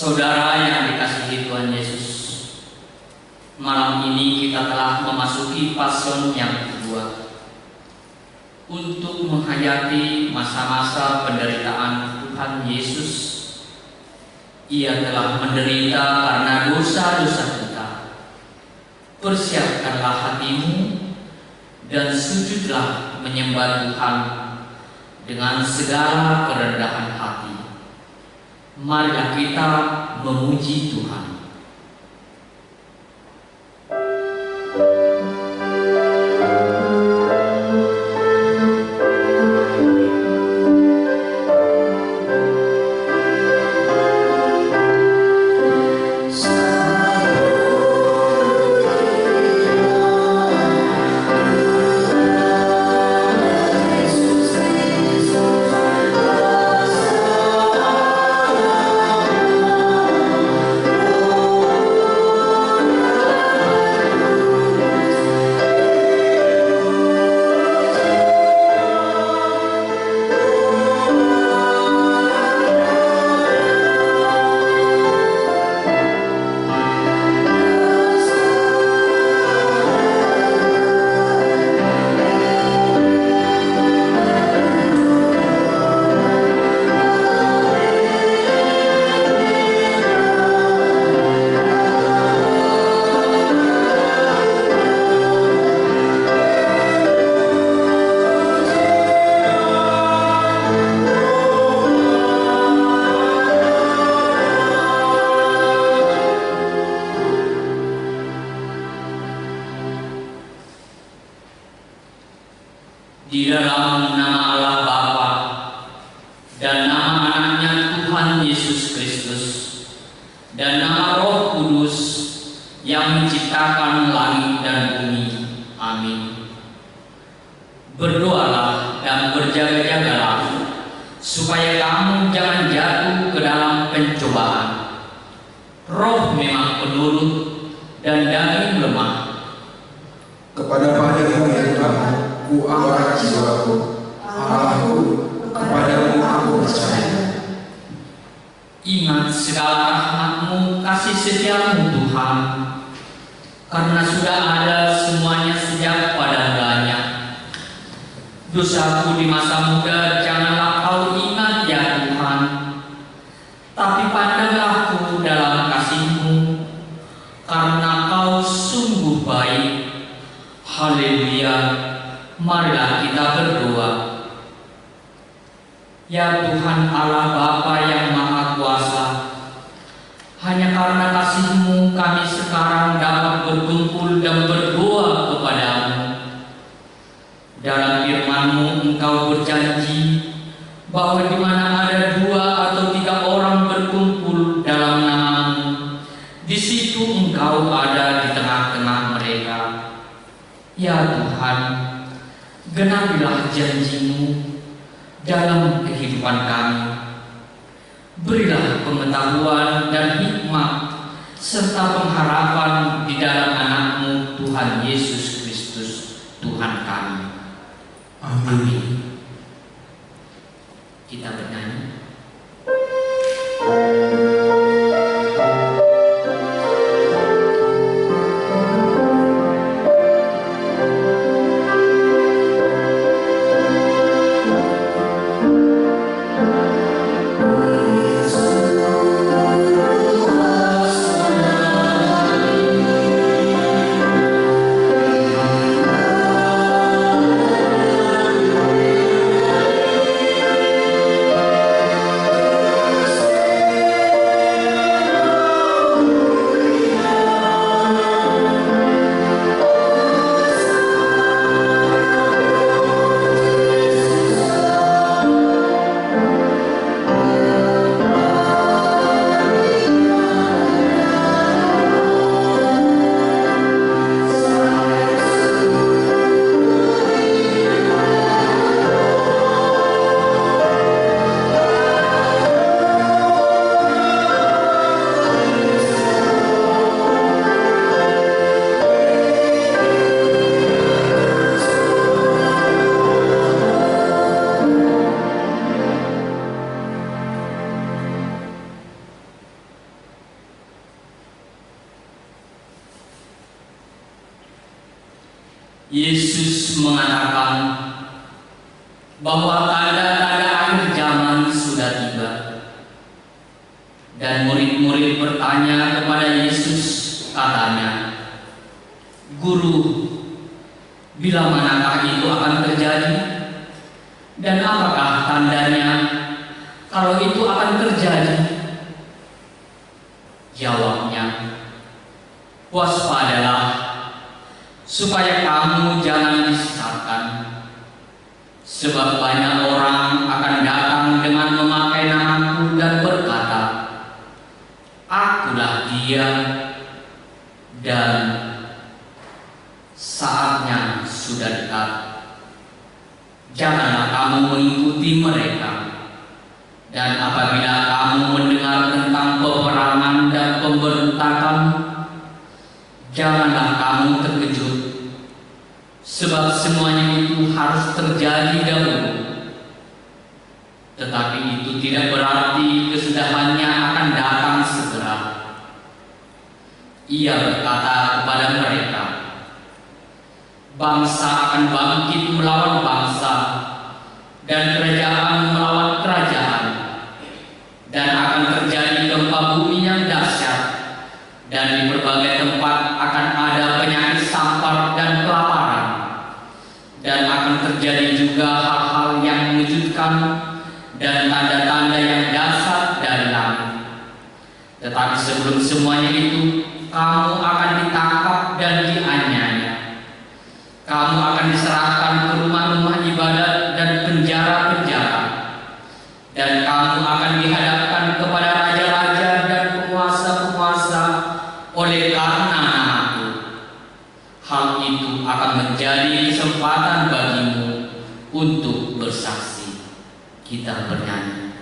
Saudara yang dikasihi Tuhan Yesus, malam ini kita telah memasuki pasion yang kedua untuk menghayati masa-masa penderitaan Tuhan Yesus. Ia telah menderita karena dosa-dosa kita. Persiapkanlah hatimu dan sujudlah menyembah Tuhan dengan segala kerendahan hati. Marilah kita memuji Tuhan. Di dalam nama Allah Bapa dan nama anaknya Tuhan Yesus Kristus dan nama Roh Kudus yang menciptakan langit dan bumi. Amin. Berdoalah dan berjaga-jagalah supaya kamu jangan jatuh ke dalam pencobaan. Roh memang penurut dan daging lemah. Kepada-Padamu ya Tuhan, ku angkat jiwaku, Allahku, kepadamu aku percaya. Ingat segala rahmat-Mu, kasih setia-Mu Tuhan, karena sudah ada semuanya sejak pada mulanya. Dosaku di masa muda janganlah Kau ingat ya Tuhan, tapi pandanglah ku dalam kasih-Mu, karena Kau sungguh baik. Haleluya. Marilah kita berdoa. Ya Tuhan Allah Bapa yang Maha Kuasa, hanya karena kasih-Mu kami sekarang dapat berkumpul dan berdoa kepada-Mu. Dalam firman-Mu Engkau berjanji bahwa di mana ada 2 atau 3 orang berkumpul dalam nama-Mu, di situ Engkau ada di tengah-tengah mereka. Ya Tuhan, genapilah janji-Mu dalam kehidupan kami. Berilah pengetahuan dan hikmat serta pengharapan di dalam anak-Mu Tuhan Yesus Kristus, Tuhan kami. Amin. Kita bernyanyi. Amin. Yesus mengatakan bahwa tanda-tanda akhir zaman sudah tiba. Dan murid-murid bertanya kepada Yesus, katanya, "Guru, bila manakah itu akan terjadi? Dan apakah tandanya kalau itu akan terjadi?" Jawabnya, "Waspadalah, supaya kamu jangan disesatkan. Sebab banyak orang akan datang dengan memakai namaku dan berkata, 'Akulah dia,' dan saatnya sudah dekat. Janganlah kamu mengikuti mereka. Dan apabila kamu mendengar tentang peperangan dan pemberontakan, janganlah kamu terkejut, sebab semuanya itu harus terjadi dahulu. Tetapi itu tidak berarti kesudahannya akan datang segera." Ia berkata kepada mereka, "Bangsa akan bangkit melawan bangsa, dan kerajaan melawan kerajaan, dan akan terjadi gempa bumi yang dahsyat, dan di berbagai tempat akan ada penyakit sampar dan kelaparan, dan akan terjadi juga hal-hal yang mengejutkan dan tanda-tanda yang dahsyat dari langit. Tetapi sebelum semuanya itu, kamu akan ditangkap dan dianiaya. Kamu akan diserahkan ke rumah-rumah ibadat dan penjara-penjara, dan kamu akan dihadapkan kepada raja-raja dan penguasa-penguasa oleh karena namaku. Hal itu akan menjadi kesempatan bagimu untuk bersaksi." Kita bernyanyi.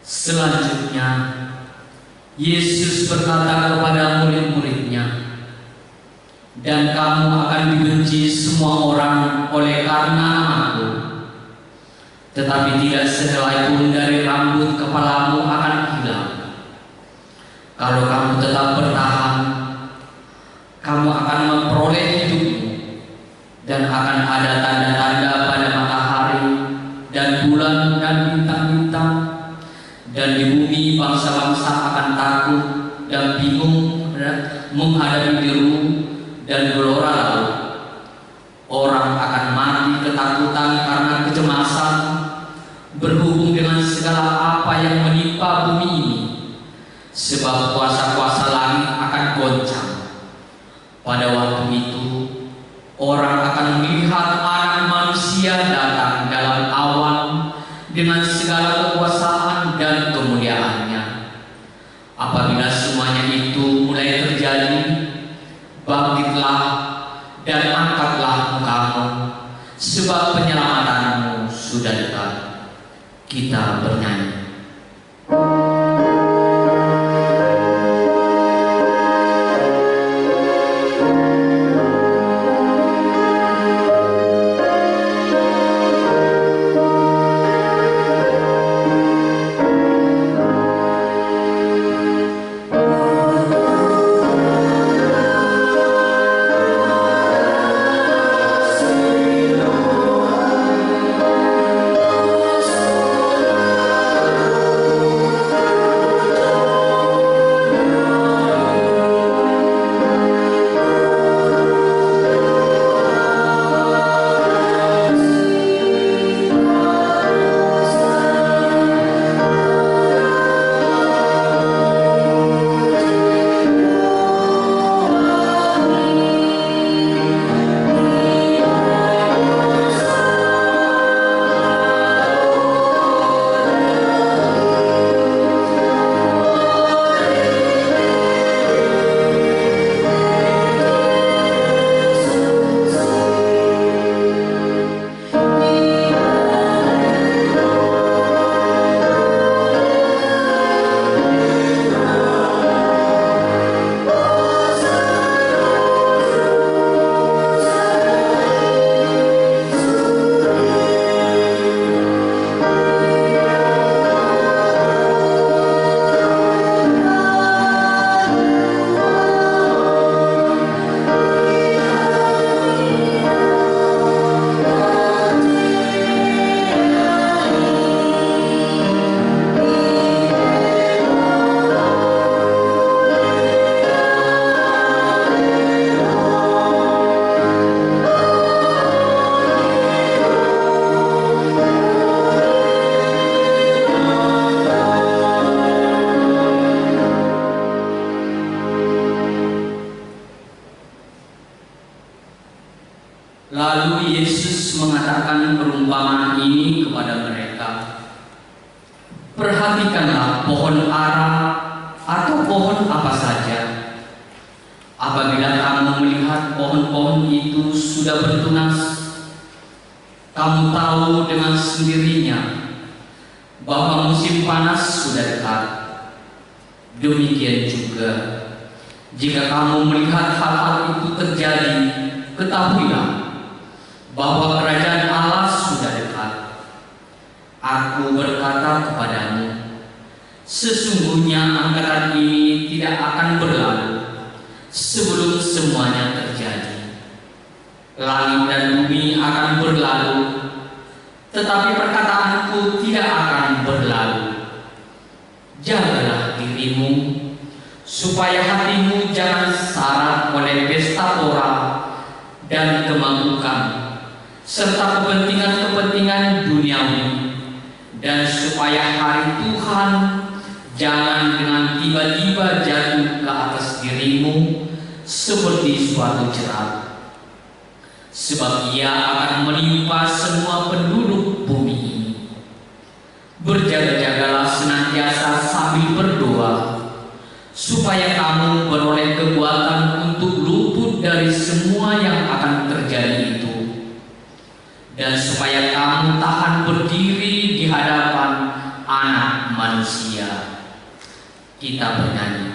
Selanjutnya, Yesus berkata kepada murid-muridnya, "Dan kamu akan dibenci semua orang oleh karena namaku, tetapi tidak sehelai pun dari rambut kepalamu akan hilang. Kalau kamu tetap bertahan, kamu akan memperoleh hidupmu, dan akan ada tanda-tanda pada matahari dan bulan dan bintang-bintang. Dan di bumi bangsa-bangsa akan takut dan bingung menghadapi biru dan gelora laut. Orang akan mati ketakutan karena kecemasan berhubung dengan sebab kuasa-kuasa langit akan goncang. Pada waktu itu, orang akan melihat Anak Manusia datang dalam awan dengan segala kekuasaan dan kemuliaannya. Apabila semuanya itu mulai terjadi, bangkitlah dan angkatlah mukamu, sebab penyelamatanmu sudah dekat. Kita bernyanyi. Lalu Yesus mengatakan perumpamaan ini kepada mereka. Perhatikanlah pohon ara atau pohon apa saja. Apabila kamu melihat pohon-pohon itu sudah bertunas, kamu tahu dengan sendirinya bahwa musim panas sudah dekat. Demikian juga, jika kamu melihat hal-hal itu terjadi, ketahuilah bahwa kerajaan Allah sudah dekat. Aku berkata kepadamu, sesungguhnya angkatan ini tidak akan berlalu sebelum semuanya terjadi. Langit dan bumi akan berlalu, tetapi perkataanku tidak akan berlalu. Jagalah dirimu, supaya hatimu jangan syarat oleh pesta pora dan kemabukan, serta kepentingan-kepentingan duniawi, dan supaya hari Tuhan jangan dengan tiba-tiba jatuh ke atas dirimu seperti suatu jerat, sebab ia akan menimpa semua penduduk bumi ini. Berjaga-jagalah senantiasa sambil berdoa, supaya kamu beroleh kekuatan untuk luput dari semua yang akan terjadi itu, dan supaya kamu tahan berdiri di hadapan Anak Manusia. Kita bernyanyi.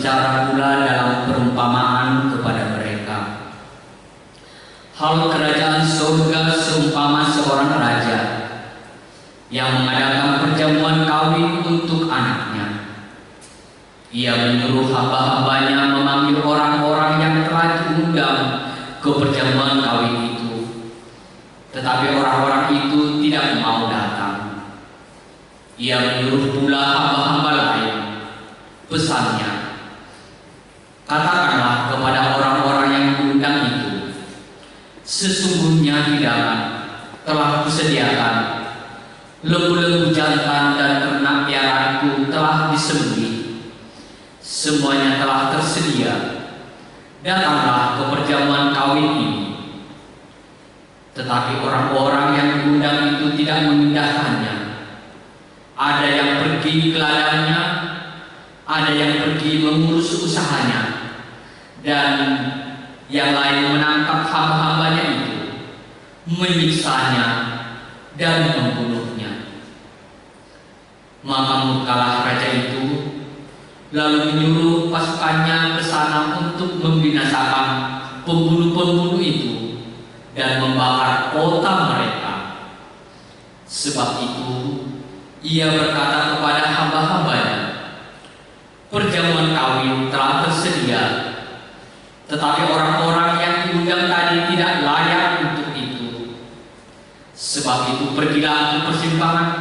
berbicara pula dalam perumpamaan kepada mereka. Hal kerajaan surga seumpama seorang raja yang mengadakan perjamuan kawin untuk anaknya. Ia menyuruh hamba-hambanya memanggil orang-orang yang telah diundang ke perjamuan kawin itu. Tetapi orang-orang itu tidak mau datang. Ia menyuruh pula hamba-hamba lain. Pesannya, katakanlah kepada orang-orang yang diundang itu, sesungguhnya hidangan telah kusediakan, lembu-lembu jantan dan ternak piaraanku telah disembelih, semuanya telah tersedia. Datanglah ke perjamuan kawin ini. Tetapi orang-orang yang diundang itu tidak mengindahkannya. Ada yang pergi ke ladangnya, ada yang pergi mengurus usahanya, dan yang lain menangkap hamba-hambanya itu, menyiksanya dan membunuhnya. Maka murkalah raja itu, lalu menyuruh pasukannya ke sana untuk membinasakan pembunuh-pembunuh itu dan membakar kota mereka. Sebab itu ia berkata kepada hamba-hambanya, perjamuan kawin telah tersedia, tetapi orang-orang yang diundang tadi tidak layak untuk itu. Sebab itu pergilah ke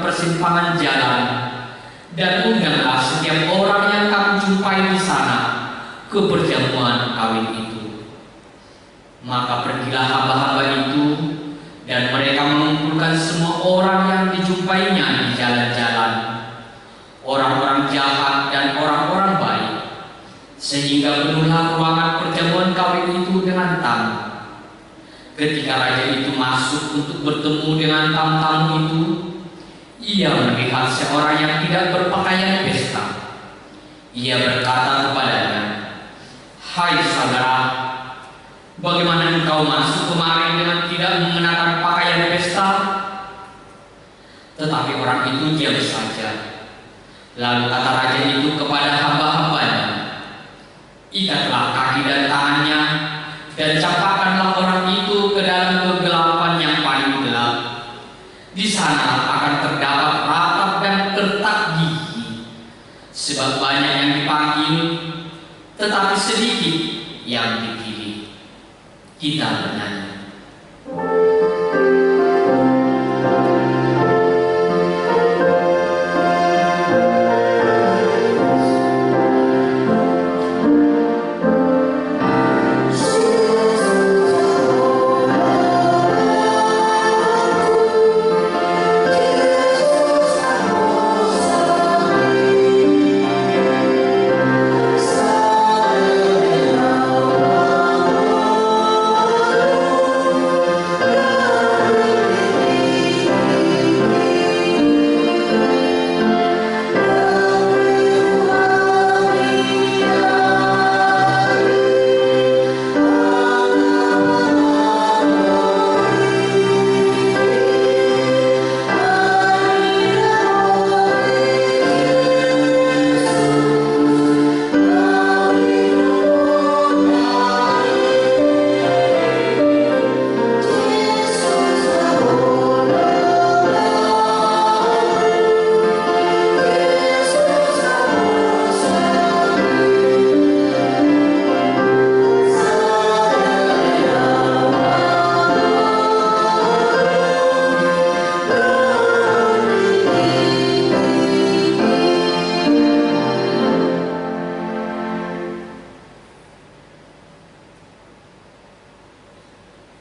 persimpangan jalan dan undanglah setiap orang yang kamu jumpai di sana ke perjamuan kawin itu. Maka pergilah hamba-hamba itu, dan mereka mengumpulkan semua orang yang dijumpainya di jalan-jalan, orang-orang jahat dan orang-orang baik, sehingga penuhlah ruangan perjamuan kawin itu dengan tamu. Ketika raja itu masuk untuk bertemu dengan tamu-tamu itu, ia melihat seorang yang tidak berpakaian pesta. Ia berkata kepadanya, "Hai saudara, bagaimana engkau masuk kemari dengan tidak mengenakan pakaian pesta?" Tetapi orang itu diam saja. Lalu kata raja itu kepada hamba-hambanya, "Ikatlah kaki dan tangannya, dan campakkanlah orang itu ke dalam kegelapan yang paling gelap. Di sana akan terdapat ratap dan kertak gigi, sebab banyak yang dipanggil, tetapi sedikit yang dipilih." Kita bernyanyi.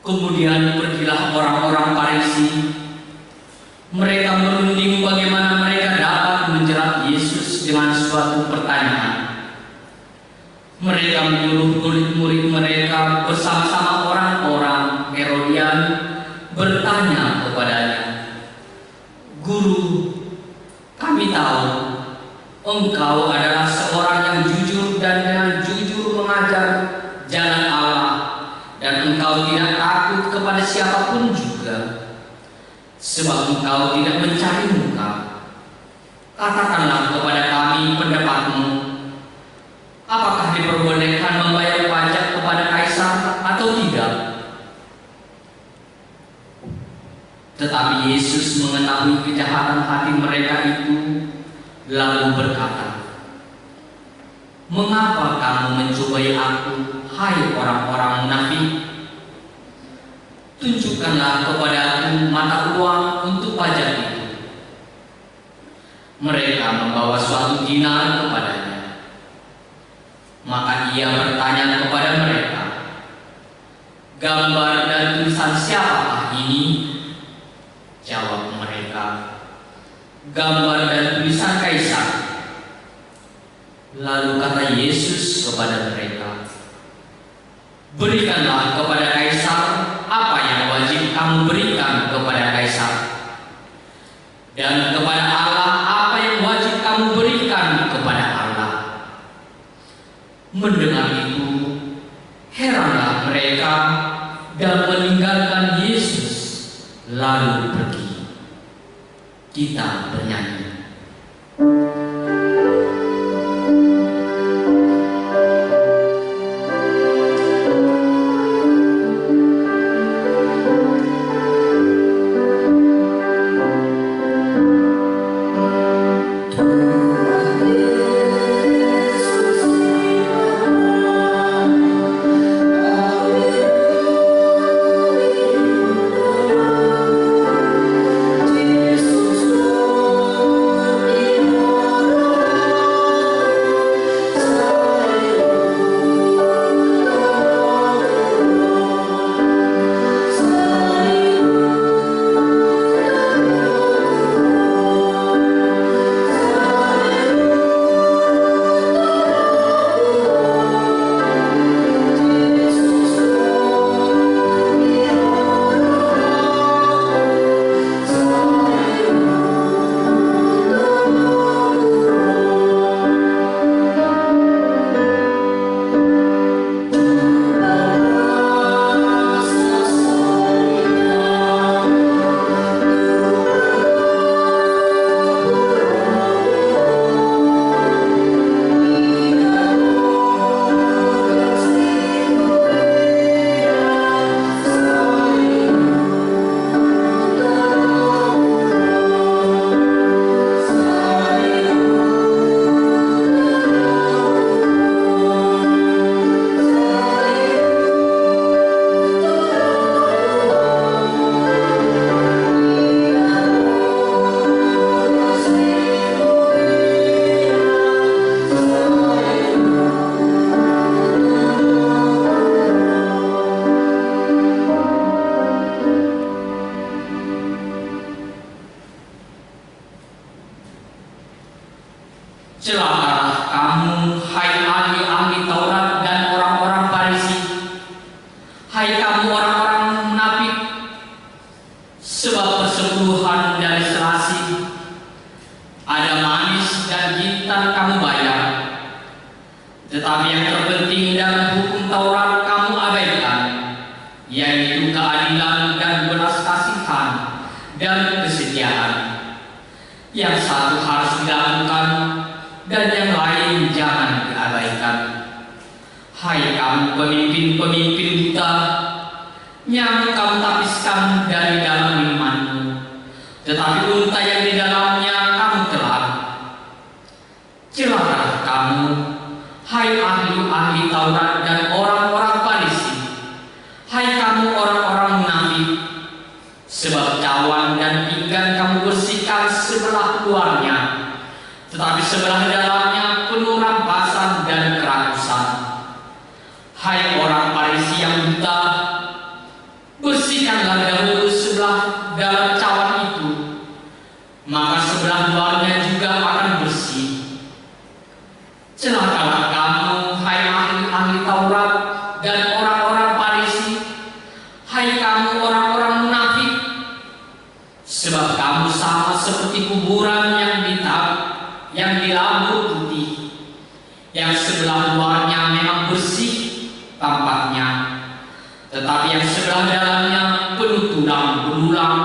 Kemudian pergilah orang-orang Farisi. Mereka merunding bagaimana mereka dapat menjerat Yesus dengan suatu pertanyaan. Mereka menyuruh murid-murid mereka bersama-sama orang-orang Herodian bertanya kepadanya, "Guru, kami tahu engkau adalah seorang yang jujur dan dengan jujur mengajar jalan Allah, dan engkau tidak takut kepada siapapun juga, sebab engkau tidak mencari muka. Katakanlah kepada kami pendapatmu, apakah diperbolehkan membayar pajak kepada kaisar atau tidak? Tetapi Yesus mengetahui kejahatan hati mereka itu, lalu berkata, "Mengapa kamu mencobai aku, hai orang-orang munafik? Tunjukkanlah kepadaku mata uang untuk pajak itu." Mereka membawa suatu dinar kepadanya. Maka ia bertanya kepada mereka, "Gambar dan tulisan siapakah ini?" Jawab mereka, "Gambar dan tulisan kaisar." Lalu kata Yesus kepada mereka, "Berikanlah kepada kaisar apa yang wajib kamu berikan kepada kaisar, dan kepada Allah apa yang wajib kamu berikan kepada Allah." Mendengar itu, heranlah mereka dan meninggalkan Yesus lalu pergi. Kita bernyanyi. Celakalah kamu, hai ahli-ahli Taurat dan orang-orang Farisi, hai kamu orang-orang munafik, sebab persepuluhan dari serasi ada manis dan jintan kamu bayar, tetapi yang terpenting dalam hukum Taurat kamu abaikan, yaitu keadilan dan belas kasihan dan kesetiaan. Yang satu harus dilakukan dan yang lain jangan diabaikan. Hai kamu pemimpin-pemimpin buta, nyamuk kamu tapiskan dari dalam minumanmu, tetapi unta yang di dalamnya kamu telan. Celakalah kamu, hai ahli-ahli Taurat dan orang-orang Farisi, hai kamu orang-orang munafik, sebab cawan dan pinggan kamu bersihkan sebelah luarnya, tetapi sebelah dalamnya penuh rampasan dan kerakusan. Hai orang Farisi yang buta, bersihkanlah dahulu sebelah dalam cawan itu, maka sebelah luarnya juga akan bersih. Celakalah kamu, hai ahli-ahli Taurat dan orang-orang Farisi, hai kamu orang-orang munafik, sebab kamu sama seperti kuburan yang dilabur putih, yang sebelah luarnya memang bersih tampaknya, tetapi yang sebelah dalamnya penuh tulang belulang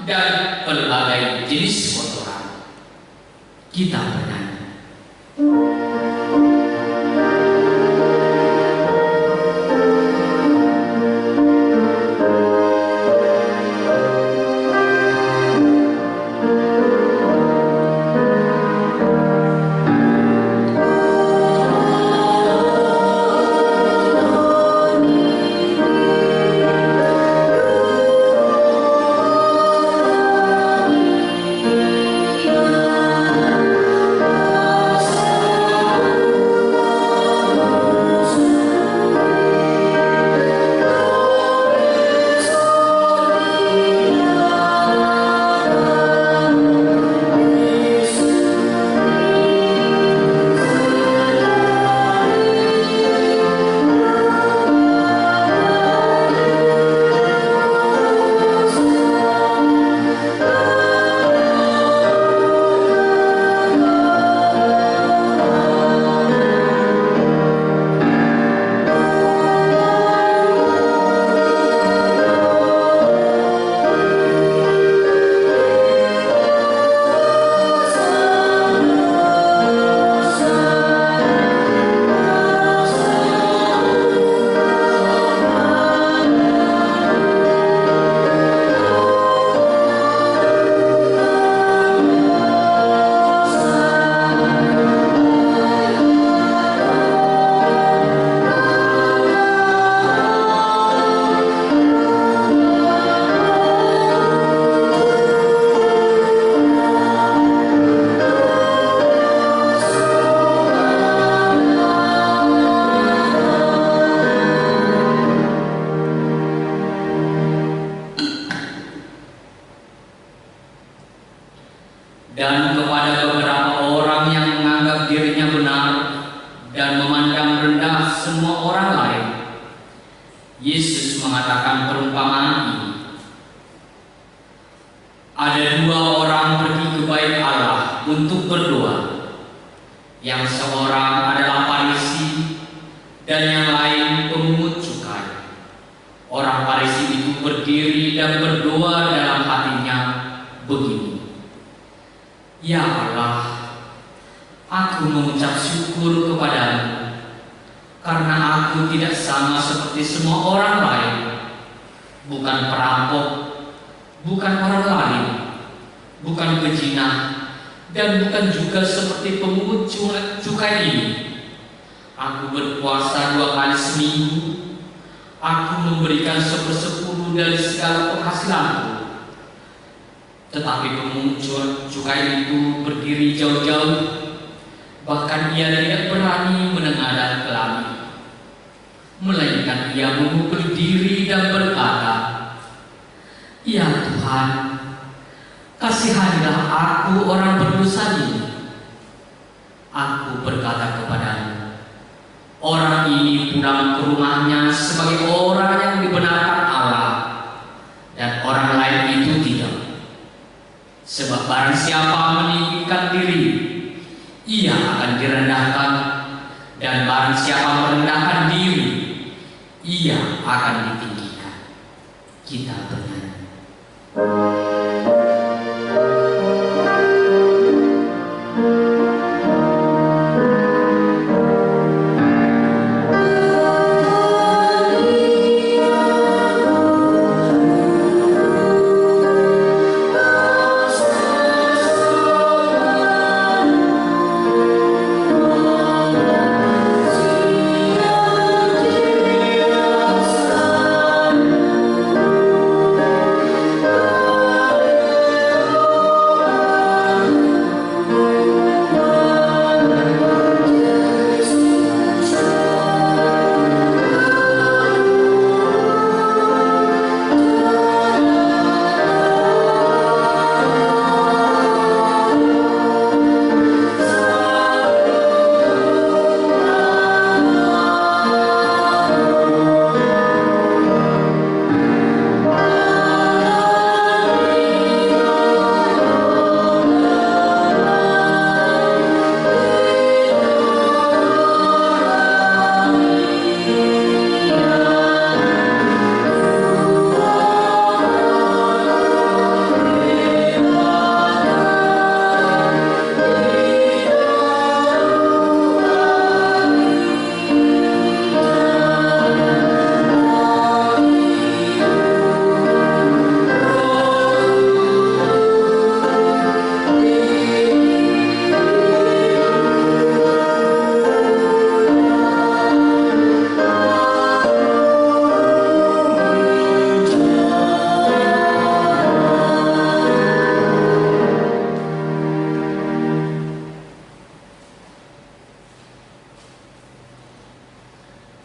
dan berbagai jenis kotoran. Kita bernyanyi. dan kepada beberapa orang yang menganggap dirinya benar dan memandang rendah semua orang lain, Yesus mengatakan perumpamaan ini. Ada dua orang pergi ke bait Allah untuk berdoa. Yang seorang adalah Farisi dan yang lain pemungut cukai. Orang Farisi itu berdiri dan berdoa dalam hatinya begini: Ya Allah, aku mengucap syukur kepadamu karena aku tidak sama seperti semua orang lain, bukan perampok, bukan orang lain, bukan pezina, dan bukan juga seperti pemungut cukai ini. Aku berpuasa 2 kali seminggu. Aku memberikan 1/10 dari segala penghasilanku. Tetapi pemungut cukai itu berdiri jauh-jauh, bahkan ia tidak berani menengadah ke langit, melainkan ia memukul diri dan berkata, Ya Tuhan, kasihanilah aku orang berdosa ini. Aku berkata kepadamu, orang ini pulang ke rumahnya sebagai orang yang dibenarkan Allah, dan orang lain itu tidak. Sebab barang siapa meninggikan diri, ia akan direndahkan, dan barang siapa merendahkan diri, ia akan ditinggikan. Kita bernyanyi.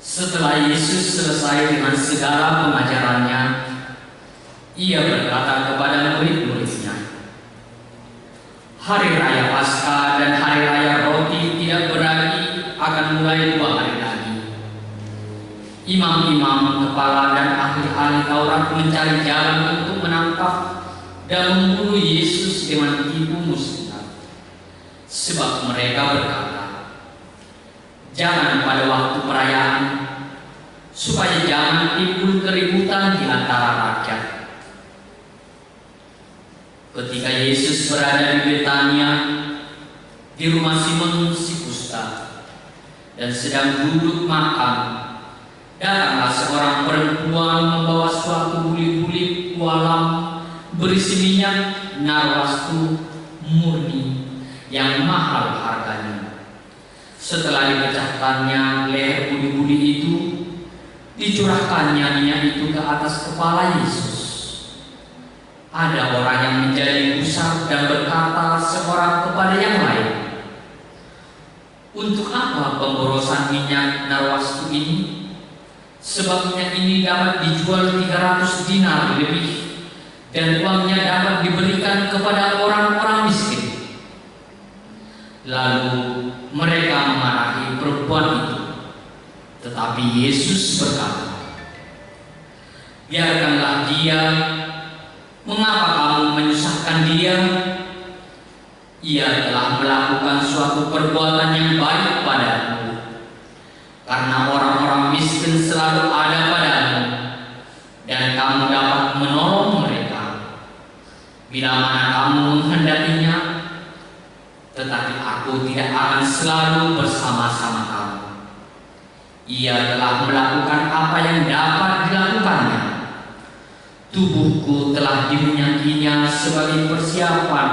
Setelah Yesus selesai dengan segala pengajarannya, ia berkata kepada murid-muridnya, Hari Raya Paskah dan Hari Raya Roti Tidak Beragi akan mulai 2 hari lagi. Imam-imam kepala dan ahli-ahli Taurat mencari jalan untuk menangkap dan membunuh Yesus dengan tipu muslihat. Sebab mereka berkata, jangan pada waktu perayaan, supaya jangan timbul keributan di antara rakyat. Ketika Yesus berada di Betania, di rumah Simon si Kusta, dan sedang duduk makan, datanglah seorang perempuan membawa suatu buli-buli kualam berisi minyak narwastu murni yang mahal harganya. Setelah dipecahkannya leher buli-buli itu, dicurahkannya minyak itu ke atas kepala Yesus. Ada orang yang menjadi gusar dan berkata seorang kepada yang lain, untuk apa pemborosan minyak narwastu ini? Sebab minyak ini dapat dijual 300 dinar lebih, dan uangnya dapat diberikan kepada orang-orang miskin. Lalu mereka memarahi perempuan itu. Tetapi Yesus berkata, "Biarkanlah dia. Mengapa kamu menyusahkan dia? Ia telah melakukan suatu perbuatan yang baik padamu. Karena orang-orang miskin selalu ada padamu, dan kamu dapat menolong mereka bila mana kamu menghendakinya. Tetapi aku tidak akan selalu bersama-sama kamu." Ia telah melakukan apa yang dapat dilakukannya. Tubuhku telah diminyakinya sebagai persiapan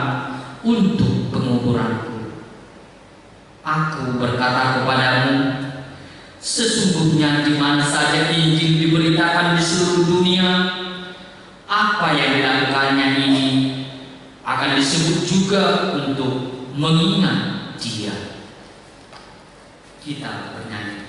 untuk penguburanku. Aku berkata kepadamu, sesungguhnya di mana saja Injil diberitakan di seluruh dunia, apa yang dilakukannya ini akan disebut juga untuk mengingat dia. Kita bernyanyi.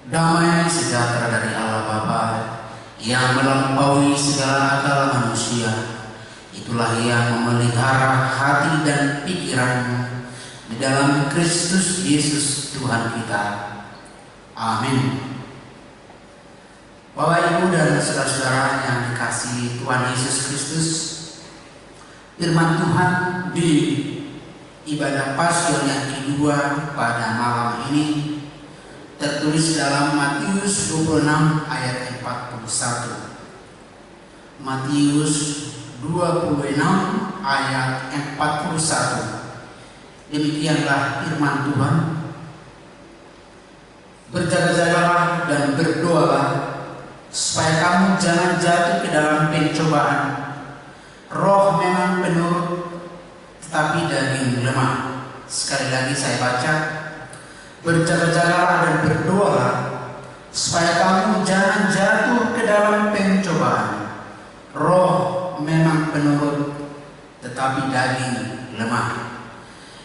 Damai sejahtera dari Allah Bapa yang melampaui segala akal manusia, itulah yang memelihara hati dan pikiranmu di dalam Kristus Yesus Tuhan kita. Amin. Bapak, Ibu, dan saudara-saudara yang dikasihi Tuhan Yesus Kristus, firman Tuhan di ibadah Paskah yang kedua pada malam ini tertulis dalam Matius 26 ayat 41. Matius 26 ayat 41. Demikianlah firman Tuhan. Berjaga-jagalah dan berdoalah supaya kamu jangan jatuh ke dalam pencobaan. Roh memang penurut, tetapi daging lemah. Sekali lagi saya baca, berjaga-jagalah dan berdoalah supaya kamu jangan jatuh ke dalam pencobaan. Roh memang penurut, tetapi daging lemah.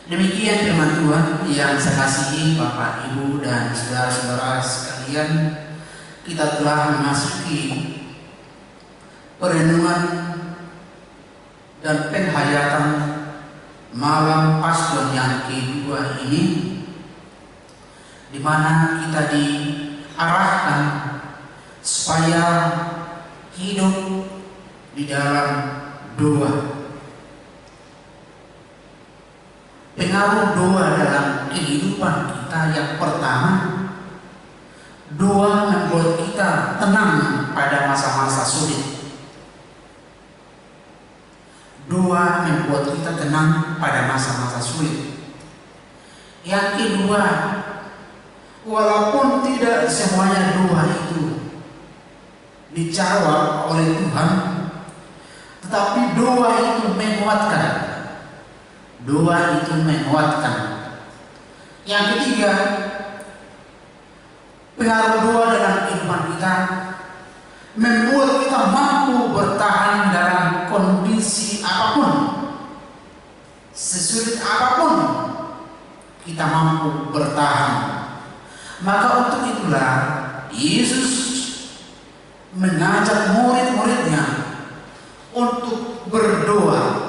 Demikian firman Tuhan yang saya kasihi Bapak, Ibu, dan saudara-saudara sekalian. Kita telah memasuki perenungan dan penghayatan malam Paskah yang kedua ini, di mana kita diarahkan supaya hidup di dalam doa. Pengaruh doa dalam kehidupan kita yang pertama, doa membuat kita tenang pada masa-masa sulit. Doa membuat kita tenang pada masa-masa sulit. Yang kedua, walaupun tidak semuanya doa itu dijawab oleh Tuhan, tetapi doa itu menguatkan. Doa itu menguatkan. Yang ketiga, pengaruh doa dalam kehidupan kita membuat kita mampu bertahan dalam kondisi apapun. Sesulit apapun kita mampu bertahan. Maka untuk itulah Yesus mengajak murid-muridnya untuk berdoa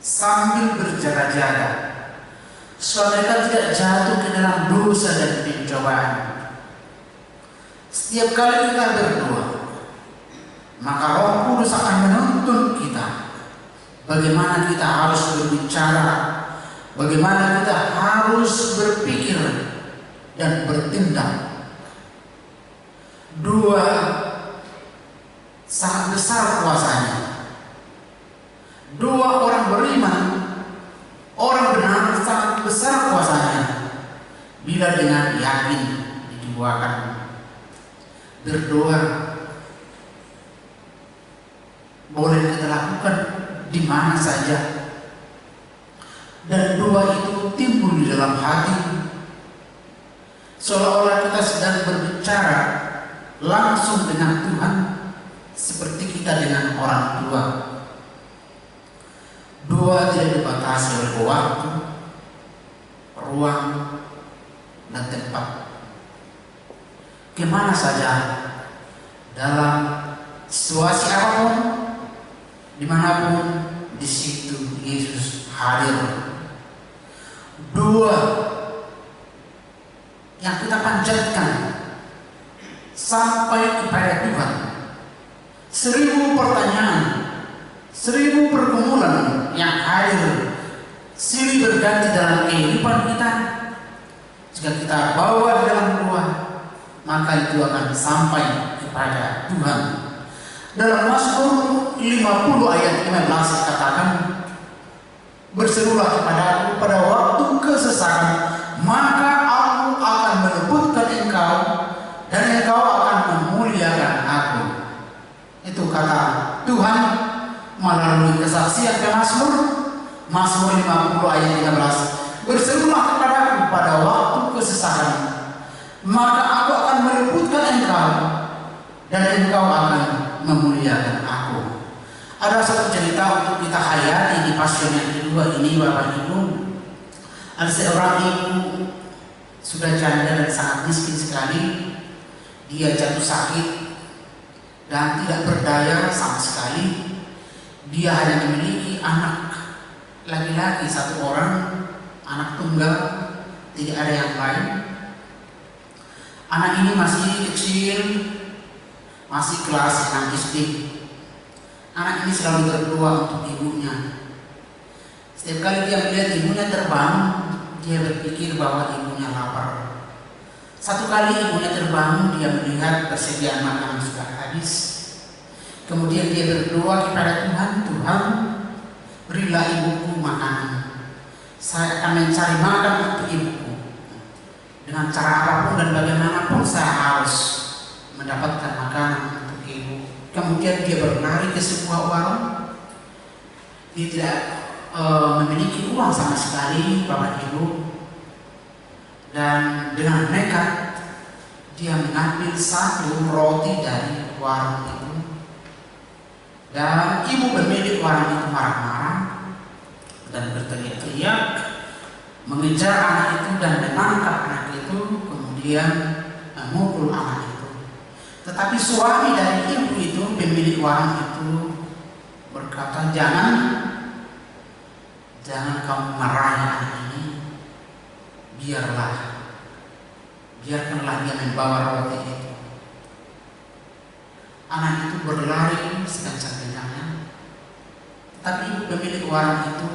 sambil berjaga-jaga supaya mereka tidak jatuh ke dalam dosa dan pencobaan. Setiap kali kita berdoa, maka Roh Kudus akan menuntun kita bagaimana kita harus berbicara, bagaimana kita harus berpikir dan bertindak. Doa sangat besar kuasanya. Doa orang beriman, orang benar sangat besar kuasanya bila dengan yakin didoakan. Berdoa boleh kita lakukan di mana saja, dan doa itu timbul di dalam hati, seolah-olah kita sedang berbicara langsung dengan Tuhan, seperti kita dengan orang tua. Doa tidak dibatasi oleh waktu, ruang, dan tempat. Kemana saja, dalam situasi apapun, dimanapun, di situ Yesus hadir. Doa yang kita panjatkan sampai kepada Tuhan. 1000 pertanyaan, 1000 pergumulan yang hadir silih berganti dalam kehidupan kita. Jika kita bawa dalam doa, maka itu akan sampai kepada Tuhan. Dalam Mazmur 50 ayat 15 dikatakan, berserulah kepadaku pada waktu kesesakan, maka aku akan meluputkan engkau, dan engkau akan memuliakan aku. Itu kata Tuhan melalui kesaksian pemazmur, Mazmur 50 ayat 13. Berserulah kepadaku pada waktu kesesakan, maka aku akan meluputkan engkau, dan engkau akan memuliakan aku. Ada satu cerita untuk kita hayati di Paskah yang kedua ini, Bapak Ibu. Ada seorang ibu sudah janda dan sangat miskin sekali. Dia jatuh sakit dan tidak berdaya sama sekali. Dia hanya memiliki anak laki-laki 1 orang, anak tunggal, tidak ada yang lain. Anak ini masih kecil, masih kelas 6 SD. Anak ini selalu berdoa untuk ibunya. Setiap kali dia melihat ibunya terbangun, dia berpikir bahwa ibunya lapar. Satu kali ibunya terbangun, dia melihat persediaan makanan sudah habis. Kemudian dia berdoa kepada Tuhan, Tuhan, berilah ibuku makanan. Saya akan mencari makan untuk ibuku. dengan cara apapun dan bagaimanapun saya harus mendapatkan makanan untuk ibu. Kemudian dia berlari ke sebuah warung. Dia tidak memiliki uang sama sekali, Bapak Ibu, dan dengan nekat dia mengambil satu roti dari warung itu. Dan ibu pemilik warung itu marah-marah dan berteriak-teriak, mengejar anak itu dan menangkap anak itu, kemudian memukul anak itu. Tetapi suami dari ibu itu, pemilik warung itu, berkata, jangan kamu marahi anak ini, biarkanlah dia membawa roti itu. Anak itu berlari sekencang-kencangnya, tapi ibu pemilik warung itu,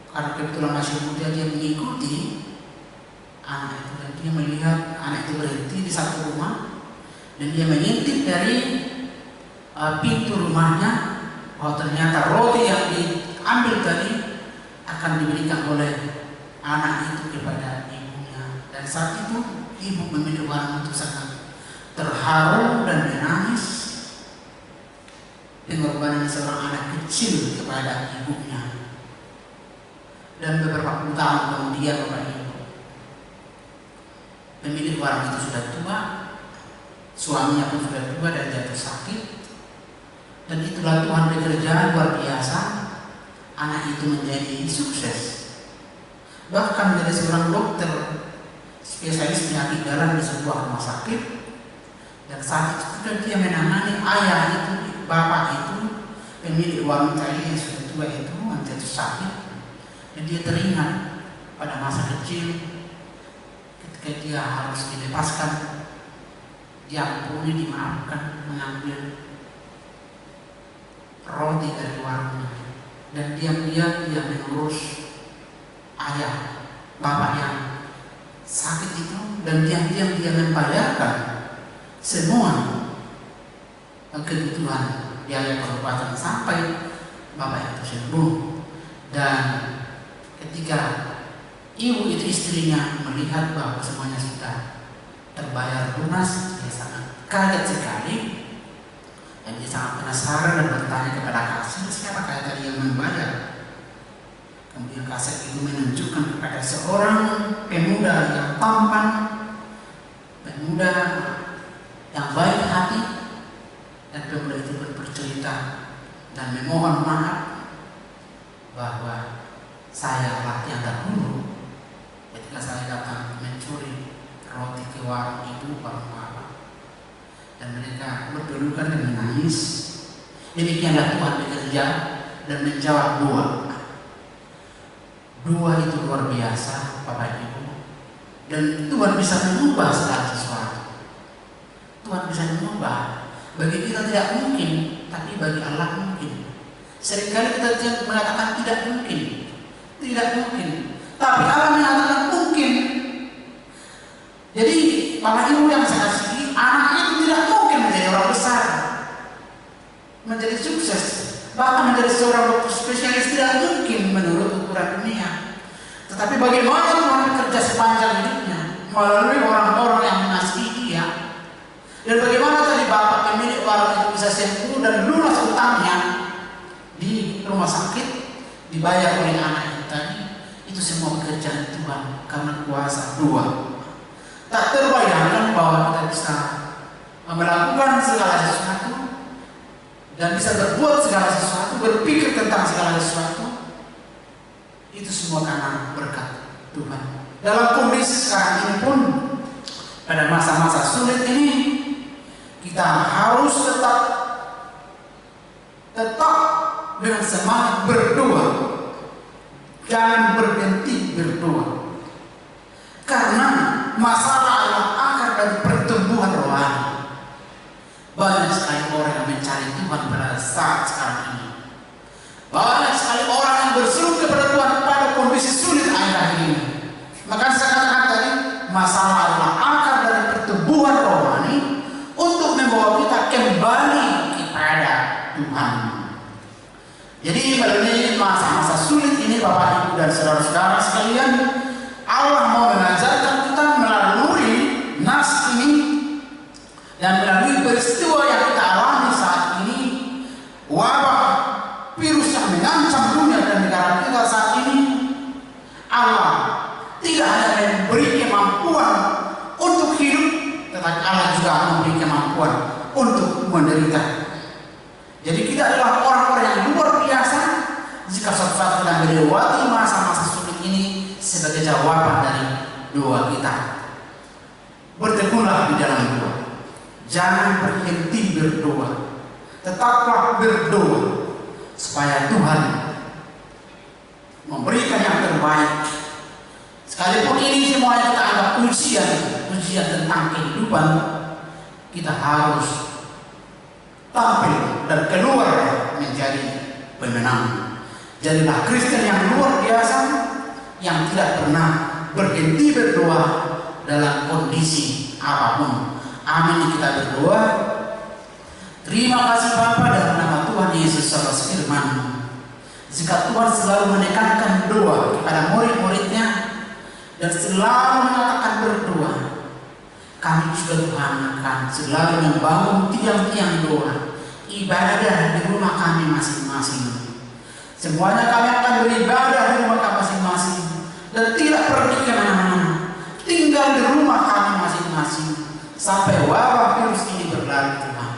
karena kebetulan masih muda, dia mengikuti anak itu dan dia melihat anak itu berhenti di satu rumah dan dia mengintip dari pintu rumahnya bahwa ternyata roti yang diambil tadi akan diberikan oleh anak itu kepada ibunya. Dan saat itu ibu pemilik warung itu sangat terharu dan menangis pengorbanan seorang anak kecil kepada ibunya. Dan beberapa puluh tahun kemudian, Bapak Ibu, pemilik warung itu sudah tua, suaminya pun sudah tua dan jatuh sakit. Dan itulah Tuhan bekerja luar biasa. Anak itu menjadi sukses, bahkan menjadi seorang dokter spesialis penyakit dalam di sebuah rumah sakit. Dan saat itu sudah dia menangani ayah itu, bapak itu, pemilik warung tadi yang sudah tua itu menjadi sakit. Dan dia teringat pada masa kecil ketika dia harus dilepaskan, diampuni, dimaafkan, mengambil roti dari warungnya. Dan diam-diam dia mengurus ayah, bapak yang sakit itu, dan diam-diam dia membayarkan semua kebutuhan biaya pengobatan sampai bapak itu sembuh. Dan ketika ibu itu, istrinya, melihat bahwa semuanya sudah terbayar lunas, dia sangat kaget sekali. Dan dia sangat penasaran dan bertanya kepada kasir, siapa tadi yang membayar? Kemudian kasir itu menunjukkan kepada seorang pemuda yang tampan, pemuda yang baik hati, dan pemuda itu bercerita dan memohon maaf bahwa saya lah yang dahulu ketika saya datang mencuri roti ke warung ibu, warung bapak. Dan mereka berpelukan dan menangis. Demikianlah Tuhan bekerja dan menjawab doa. Doa itu luar biasa, Bapak Ibu. Dan Tuhan bisa mengubah segala sesuatu. Tuhan bisa mengubah. Bagi kita tidak mungkin, tapi bagi Allah mungkin. Seringkali kita mengatakan tidak mungkin, tidak mungkin. Tapi Allah mengatakan mungkin. Jadi Bapak Ibu yang saya kasihi, anak itu tidak mungkin menjadi orang besar, menjadi sukses, bahkan menjadi seorang dokter spesialis tidak mungkin menurut ukuran dunia. Tetapi bagaimana Tuhan bekerja sepanjang hidupnya melalui orang-orang yang mengasihi dia. Dan bagaimana tadi bapak pemilik warung itu bisa sembuh dan lunas utangnya di rumah sakit, dibayar oleh anak itu tadi. Itu semua pekerjaan Tuhan karena kuasa doa. Tak terbayangkan bahwa kita bisa melakukan segala sesuatu dan bisa berbuat segala sesuatu, berpikir tentang segala sesuatu. Itu semua karena berkat Tuhan. Dalam kondisi sekarang ini pun, pada masa-masa sulit ini, kita harus tetap dengan semangat berdoa. Jangan berhenti berdoa. Karena masalah adalah akar dari pertumbuhan rohani. Banyak sekali orang yang mencari Tuhan pada saat sekarang ini. Banyak sekali orang yang berseru kepada Tuhan pada kondisi sulit akhir-akhir ini. Maka saya katakan tadi, masalah adalah akar dari pertumbuhan rohani untuk membawa kita kembali kepada Tuhan. Jadi melalui masa-masa sulit ini, Bapak Ibu dan saudara-saudara sekalian, Allah mau mengajarkan kita melalui tidak hanya memberi kemampuan untuk hidup, tetapi Allah juga memberi kemampuan untuk menderita. Jadi kita adalah orang-orang yang luar biasa jika suatu saat kita melewati masa-masa sulit ini sebagai jawaban dari doa kita. Bertekunlah di dalam doa. Jangan berhenti berdoa. Tetaplah berdoa supaya Tuhan memberikan yang terbaik. Sekalipun ini semuanya kita anggap ujian tentang kehidupan, kita harus tampil dan keluar menjadi pemenang. Jadilah Kristen yang luar biasa, yang tidak pernah berhenti berdoa dalam kondisi apapun. Amin. Kita berdoa. Terima kasih Bapa, dalam nama Tuhan Yesus firman. Jika Tuhan selalu menekankan doa kepada murid-muridnya dan selalu mengatakan berdoa, kami juga Tuhan akan selalu membangun tiang-tiang doa, ibadah di rumah kami masing-masing. Semuanya kami akan beribadah di rumah kami masing-masing dan tidak pergi kemana-mana, tinggal di rumah kami masing-masing sampai wabah virus ini berlalu. Tuhan,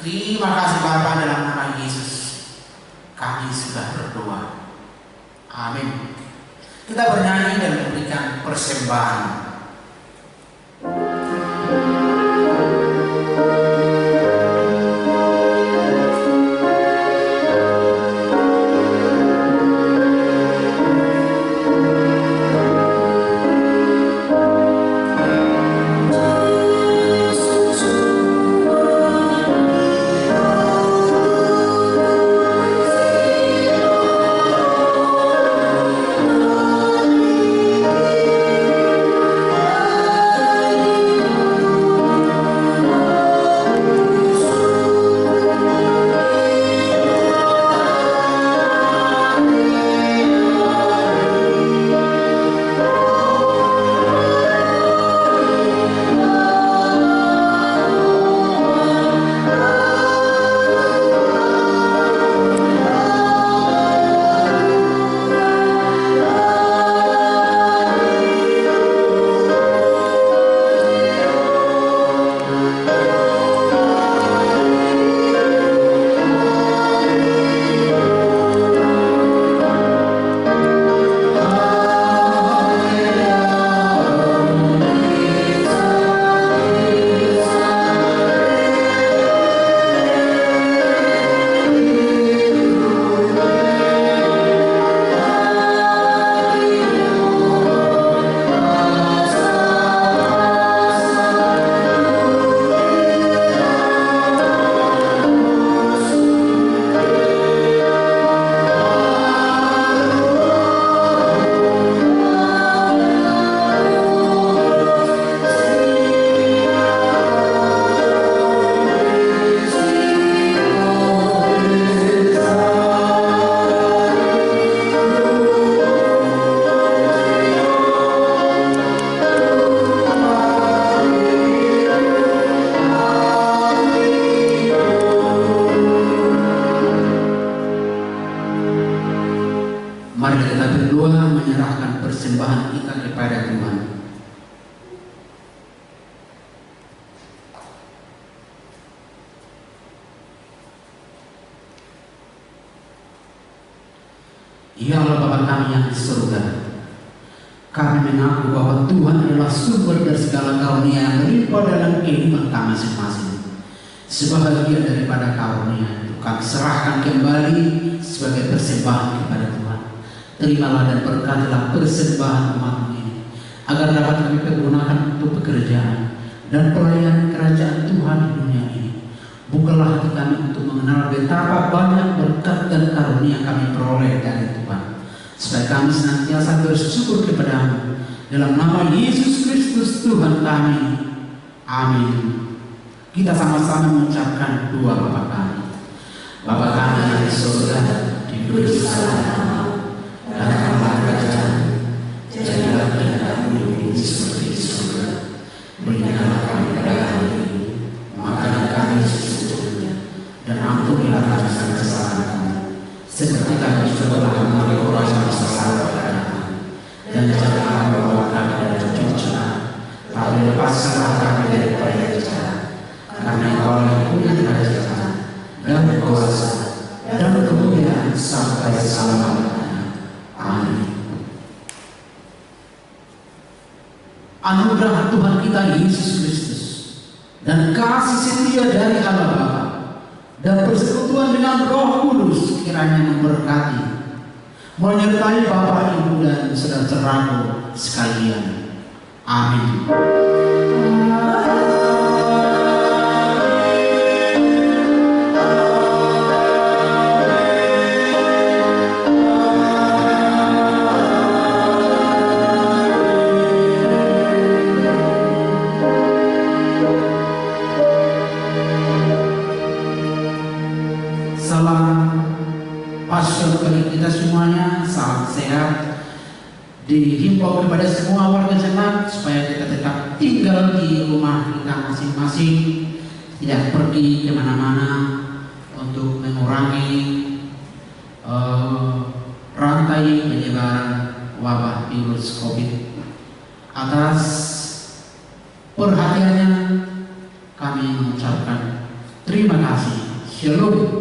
terima kasih Bapa, dalam nama Yesus kami sudah berdoa. Amin. Kita bernyanyi dan memberikan persembahan. Persembahan kita kepada Tuhan. Ya Allah Bapa kami yang di surga, kami mengaku bahwa Tuhan adalah sumber dari segala karunia yang melimpah dalam kehidupan kami masing-masing. Sebahagian daripada karunia itu kami serahkan kembali sebagai persembahan kepada Tuhan. Terimalah dan berkatilah persembahan umat ini, agar dapat kami pergunakan untuk pekerjaan dan pelayanan kerajaan Tuhan di dunia ini. Bukalah hati kami untuk mengenal betapa banyak berkat dan karunia kami peroleh dari Tuhan, supaya kami senantiasa bersyukur kepadamu. Dalam nama Yesus Kristus Tuhan kami. Amin. Kita sama-sama mengucapkan doa Bapa kami. Bapa kami yang di surga, dikuduskanlah namamu. Datanglah kerajaan, jadilah kehendakmu di bumi seperti di surga. Berikanlah kami pada hari ini makanan kami secukupnya, dan ampunilah kami kesalahan kami, seperti kami juga telah mengampuni orang yang bersalah kepada kami, dan janganlah membawa lepaskanlah kami daripada jahat, karena Engkau yang punya kerajaan dan kuasa dan kemuliaan sampai selama-lamanya. Amin. Anugerah Tuhan kita Yesus Kristus dan kasih setia dari Allah Bapa dan persekutuan dengan Roh Kudus kiranya memberkati, menyertai Bapak, Ibu, dan saudara-saudaraku sekalian. Amin. Kita semuanya salam sehat, dihimbau kepada semua warga Senat supaya kita tetap tinggal di rumah kita masing-masing, tidak pergi kemana-mana untuk mengurangi rantai penyebaran wabah virus COVID. Atas perhatiannya kami mengucapkan terima kasih. Shalom.